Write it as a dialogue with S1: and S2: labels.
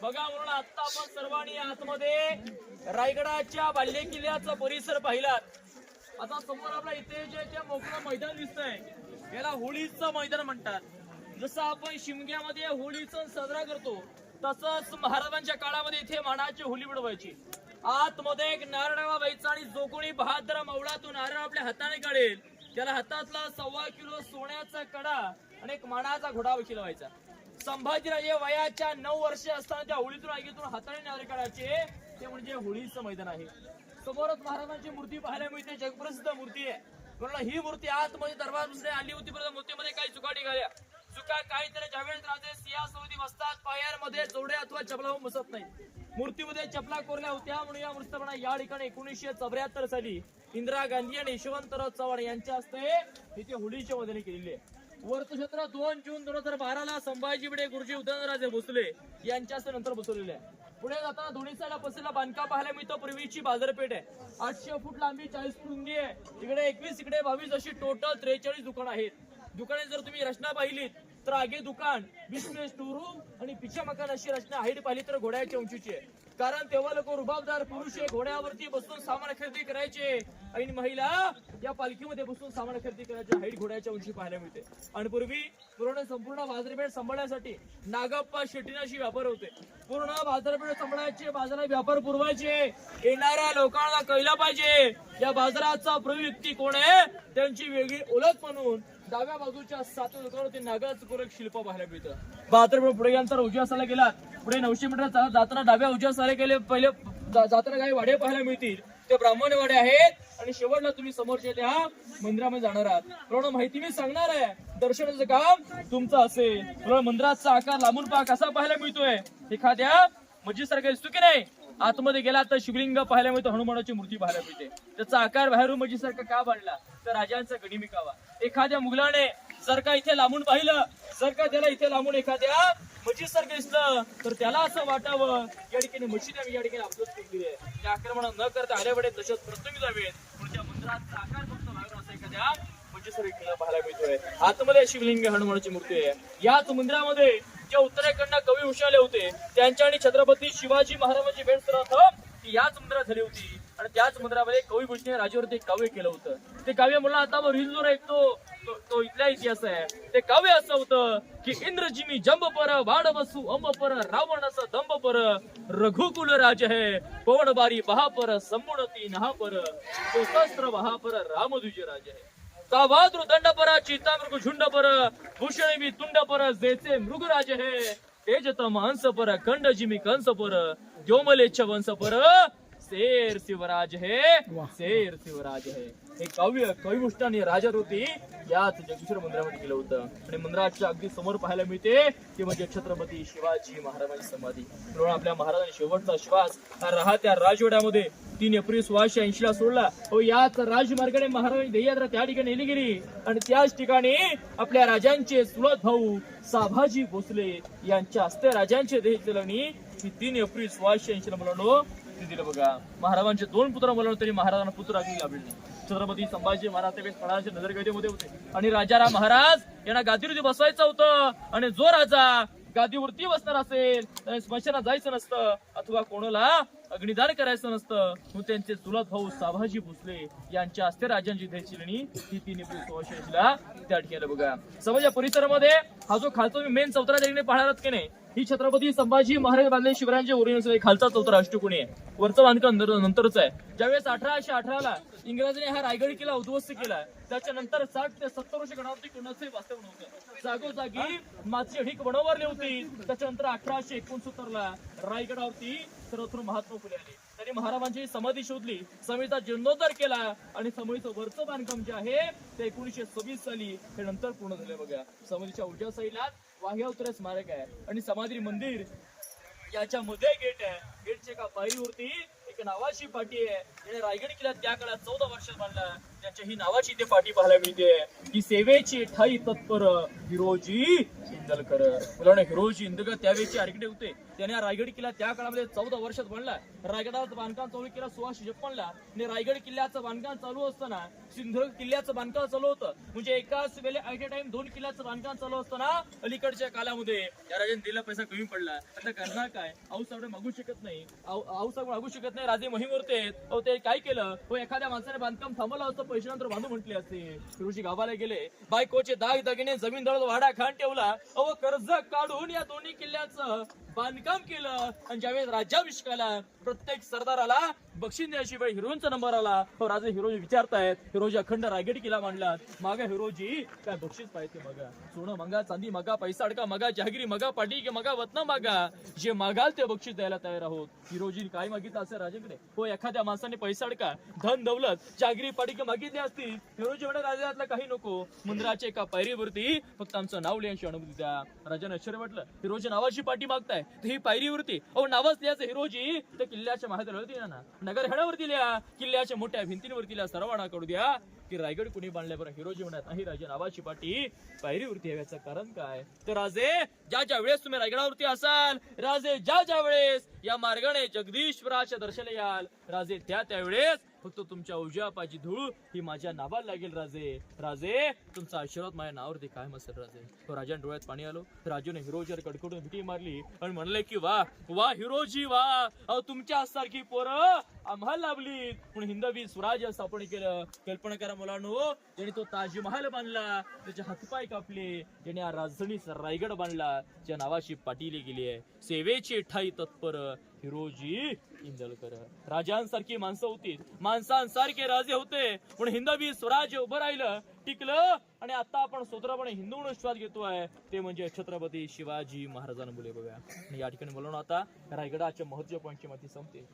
S1: बघा म्हणून आता आपण सर्वांनी आतमध्ये रायगडाच्या बाल्य किल्ल्याचा परिसर पाहिलात. आता समोर आपल्या इथे जे मोकळं मैदान दिसतंय याला होळीचं मैदान म्हणतात. जसं आपण शिमग्यामध्ये होळीचा साजरा करतो तसंच महाराजांच्या काळामध्ये इथे मानाची होळी बुडवायची. आतमध्ये एक नारळ व्हायचा आणि जो कोणी बहादर मावळा तो नारळ आपल्या हाताने काढेल त्याला हातातला 1.25 किलो सोन्याचा कडा आणि एक मानाचा घोडा वशील व्हायचा. संभाजीराजे वयाच्या 9 वर्ष असताना त्या होळीतून आगीतून हाताने नारळ काढायचे ते म्हणजे होळीचं मैदान आहे. समोरच महाराजांची मूर्ती पाहायला मिळते, जगप्रसिद्ध मूर्ती आहे. म्हणून ही मूर्ती आतमध्ये दरबारमध्ये आली होती, परंतु मूर्तीमध्ये काही चुका निघाल्या. चुका काहीतरी ज्यावेळेस राजे सिंहासनावरती बसतात पायांमध्ये जोडे अथवा चपला बसत नाही. मूर्तीमध्ये चपला कोरल्या होत्या म्हणून या मूर्तीपणा या ठिकाणी 1974 साली इंदिरा गांधी आणि यशवंतराव चव्हाण यांच्या हस्ते इथे होळीची वंदनी केलेली आहे. वर्तक्षेत्र 2 जून 2012 संभाजी भिडे गुरुजी उदयनराजे भोसले यांच्या हस्ते नंतर बसवलेले आहे. पुढे जाताना दोन्ही साईडला पसरलेला बांधकाम पाहायला मिळतो. पूर्वीची बाजारपेठ आहे. 800 फूट लांबी, 40 फूट रुंदी आहे. इकडे 21 इकडे 22 अशी टोटल 43 दुकान आहेत. दुकाने जर तुम्ही रचना पाहिलीत तर आगे दुकान, बिझनेस स्टोरूम आणि पिछे मकान अशी रचना हाईट पाहिली तर घोड्याच्या उंचीची आहे. कारण तेव्हा लोक रुबाबदार पुरुष घोड्यावरती बसून सामान खरेदी करायचे आणि महिला या पालखीमध्ये बसून सामान खरेदी करायचे. हाईट घोड्याच्या उंची पाहायला मिळते. आणि पूर्वी संपूर्ण बाजारपेठ सांभाळण्यासाठी नागप्पा शेट्टीनाशी व्यापार होते. पूर्ण बाजारपेठ सांभाळायचे, बाजारात व्यापार पुरवायचे. येणाऱ्या लोकांना कळलं पाहिजे या बाजाराचा प्रवीण व्यक्ती कोण आहे, त्यांची वेगळी ओळख म्हणून डाव्या बाजूच्या 7 दुकानावरती नागाचं कोरक शिल्प पाहायला मिळतं. बाजारपेठ पुढे गेल्यानंतर उजव्या साला गेलात, पुढे 900 मीटर चालत जाताना डाव्या उजव्या साला गेले. पहिले जाताना काही वाडे पाहायला मिळतील, ते ब्राह्मण वाडे आहेत. आणि शेवटला तुम्ही समोरच्या त्या मंदिरामध्ये जाणार आहात. पूर्ण माहिती मी सांगणार आहे. दर्शनाचं काम तुमचं असेल. पूर्ण मंदिराचा आकार लांबून पहा कसा पाहायला मिळतोय, एखाद्या मस्जिद सारखा दिसतो की नाही. आतमध्ये गेला तर शिवलिंग पाहायला मिळतो, हनुमानाची मूर्ती पाहायला मिळते. त्याचा आकार बाहेरून मस्जिद सारखा का बांधला तर राजांचा गनिमिकावा. एखाद्या मुघलाने जर का इथे लांबून पाहिलं, जर का त्याला इथे लांबून एखाद्या मस्जिद सारखं दिसलं तर त्याला असं वाटावं या ठिकाणी मस्जिद आम्ही या ठिकाणी आपलंच केली आहे. त्या आक्रमण न करता आल्याकडे तसंच प्रथम जावेत. पुढच्या मंदिराचा आकार फक्त बाहेरून असं एखाद्या मस्जिद सारखं पाहायला मिळतोय. आतमध्ये शिवलिंग हनुमानाची मूर्ती आहे. याच मंदिरामध्ये जे उत्तरेकडनं कवी उशाले होते त्यांच्या आणि छत्रपती शिवाजी महाराजांची भेट ती याच मंदिरात झाली होती. आणि त्याच मंदिरामध्ये कवी भूषणे राजावरती एक काव्य केलं होतं. ते काव्य मला आता रिझोर ऐकतो तो इथला इतिहास आहे. ते काव्य असं होतं की इंद्रजिमी जंब पर वाड बसू अंब पर रावणस दंब पर रघुकुल राज है पवन बारी बहापर संमुणती नहापर शस्त्र वहापर रामदुज राज है तावाद्रु दंड पर चिता मृग झुंड पर भूषण तुंड पर जैसे मृगराज है तेजतम हंस पर खंड जिमी कंस पर व्योमलेच्छ वंश पर शेर शिवराज है, शेर शिवराज है. हे काव्य कविभूषणाने राजावरती याच जगदीश्वर मंदिरामध्ये केलं होतं. आणि मंदिराच्या अगदी समोर पाहायला मिळते ते म्हणजे छत्रपती शिवाजी महाराजांची समाधी. म्हणून आपल्या महाराजांनी शेवटचा श्वास हा राहत्या राजवाड्यामध्ये 3 एप्रिल 1680 ला सोडला. याच राजमार्गाने महाराजांची देहयात्रा त्या ठिकाणी नेली गेली. आणि त्याच ठिकाणी आपल्या राजांचे चुलत भाऊ संभाजी भोसले यांच्या हस्ते राजांचे देहचलनी 3 एप्रिल 1680 ला मुलांनो दिलं. बघा महाराजांचे 2 पुत्र मुलांना तरी महाराजांना पुत्र अगदी लाभले नाही. छत्रपती संभाजी महाराज त्यावेळेस फळांच्या नजरगैदेमध्ये होते. आणि राजाराम महाराज यांना गादीवरती बसवायचं होतं. आणि जो राजा गादीवरती बसणार असेल त्याने स्मशानात जायचं नसतं अथवा कोणाला अग्निदान करायचं नसतं. म्हणून त्यांचे चुलत भाऊ संभाजी भोसले यांच्या हस्ते राजांची देहचिलणी 3 एप्रिल 1680 ला त्या ठिकाणी. बघा समाजा परिसरामध्ये हा जो खालचा मेन चौथरा देखील पाहणार की नाही, ही छत्रपती संभाजी महाराज बांधले शिवरायांचे ओरिजिनल खालचा चौथरा अष्टकोनी आहे. वरचं बांधकाम नंतरच आहे. ज्यावेळेस 1818 ला इंग्रजांनी हा रायगड किल्ला उद्ध्वस्त केला त्याच्यानंतर 60 ते 70 वर्ष गणावरती कोणाचंही वास्तव नव्हतं. जागोजागी माती ढीक बनवली होती. त्याच्यानंतर 1869 ला रायगडावरती सर्वत्र महात्मा फुले आले. त्यांनी महाराजांची समाधी शोधली, समाधीचा जीर्णोद्धार केला आणि समाधीचं वरचं बांधकाम जे आहे ते 1926 साली हे नंतर पूर्ण झाले. बघा समाधीच्या उजव्या साईडला वाघ्यावतर स्मारक आहे आणि समाधी मंदिर याच्या मध्ये गेट आहे. गेटच्या एका पायरीवरती एक नावाची पाटी आहे. रायगड किल्ला त्या काळात 14 वर्षात बांधला. त्यांच्या ही नावाची इथे पाठी पाहायला मिळते की सेवेची ठाई तत्पर हिरोजी इंदलकर. मुलांना हिरोजी इंदलकर त्यावेळेचे आर्किटेक्ट होते. त्याने रायगड किल्ला त्या काळामध्ये 14 वर्षात बांधला. रायगडाचं बांधकाम चालू केलं 1656ला आणि रायगड किल्ल्याचं बांधकाम चालू असताना सिंधुदुर्ग किल्ल्याचं बांधकाम चालू होतं. म्हणजे एकाच वेळे ऍट अ टाइम 2 किल्ल्याचं बांधकाम चालू असताना अलीकडच्या कालामध्ये या राजाने दिला पैसा कमी पडला. आता करणार काय? आऊसाहेब मागू शकत नाही. आऊसाहेब मागू शकत नाही. राजे महिमूर्ती आहेत. अहो ते काय केलं? हो एखाद्या माणसाने बांधकाम थांबवलं असतं पैसे नंतर बांधू म्हटले असते. फिरोजी गावाला गेले. बायकोचे दाग दागिने जमीन दळत वाडा खाण ठेवला. अहो कर्ज काढून या दोन्ही किल्ल्याचं बांधकाम केलं. आणि ज्यावेळेस राज्याभिषेकाला प्रत्येक सरदाराला बक्षीस द्यायची वेळ हिरोजींचा नंबर आला. हो राजे हिरोजी विचारतायत. हिरोजी अखंड रायगड किल्ला मांडला. मागा हिरोजी काय बक्षीस पाहिजे? मगा सोनं मगा, चांदी मगा, पैसा अडका मगा, जहागिरी मगा, पाटी की मगा, वतन मागा. जे मागाल ते बक्षीस द्यायला तयार आहोत. हिरोजी काय मागितलं असेल राजाकडे? हो एखाद्या माणसाने पैसा अडका, धन दौलत, जहागिरी पाटी की मागितली असतील. हिरोजी म्हणे राजातलं काही नको. मंदिराच्या एका पायरीवरती फक्त आमचं नाव लिहायची अनुमती द्या. राजाने आश्चर्य वाटलं. हिरोजी नावाची पाटी मागताय तर ही पायरीवरती अहो नावच लिहायचं हिरोजी तर किल्ल्याच्या महादेवावरती लिहा ना, नगर हेडावरती लिहा, किल्ल्याच्या मोठ्या भिंतींवरती लिहा, सर्वांना कळू द्या की रायगड कुणी बांधलाय. बरं हिरोजी म्हणत नाही राजा नावाची पाटी पायरीवरती याचं कारण काय? तर राजे ज्या वेळेस तुम्ही रायगडावरती असाल, राजे ज्या वेळेस या मार्गाने जगदीश्वराच्या दर्शनाला याल, राजे त्यावेळेस फक्त तुमच्या उजव्या पायाची धूळ ही माझ्या नावाला लागेल. राजे तुमचा आशीर्वाद माझ्या नावावरती कायम असेल. राजे तो राजाने डोळ्यात पाणी आलो. राजूने हिरोजीवर कडकडून मिठी मारली आणि म्हणले की वा वा हिरोजी वा, अहो तुमच्या सारखी पोरं आम्हाला लाभली. म्हणून हिंदवी स्वराज्य स्थापन केलं. कल्पना करा मुलांनो, ज्याने तो ताजमहाल बांधला, त्याचे हातपाय कापले, ज्याने हा राजधानीचा रायगड बांधला, ज्या नावाची पाटीली गेली आहे. सेवेची ठाई तत्पर हिरोजी इंदलकर. राजांसारखी माणसं होती, माणसांसारखे राजे होते. पण हिंदवी स्वराज्य उभं राहिलं, टिकलं. आणि आता आपण स्वतंत्रपणे हिंदू म्हणून श्वास घेतोय ते म्हणजे छत्रपती शिवाजी महाराजांमुळे. बघा या ठिकाणी बोलवणं आता रायगडाच्या महत्त्वाच्या पॉईंटची माहिती संपते.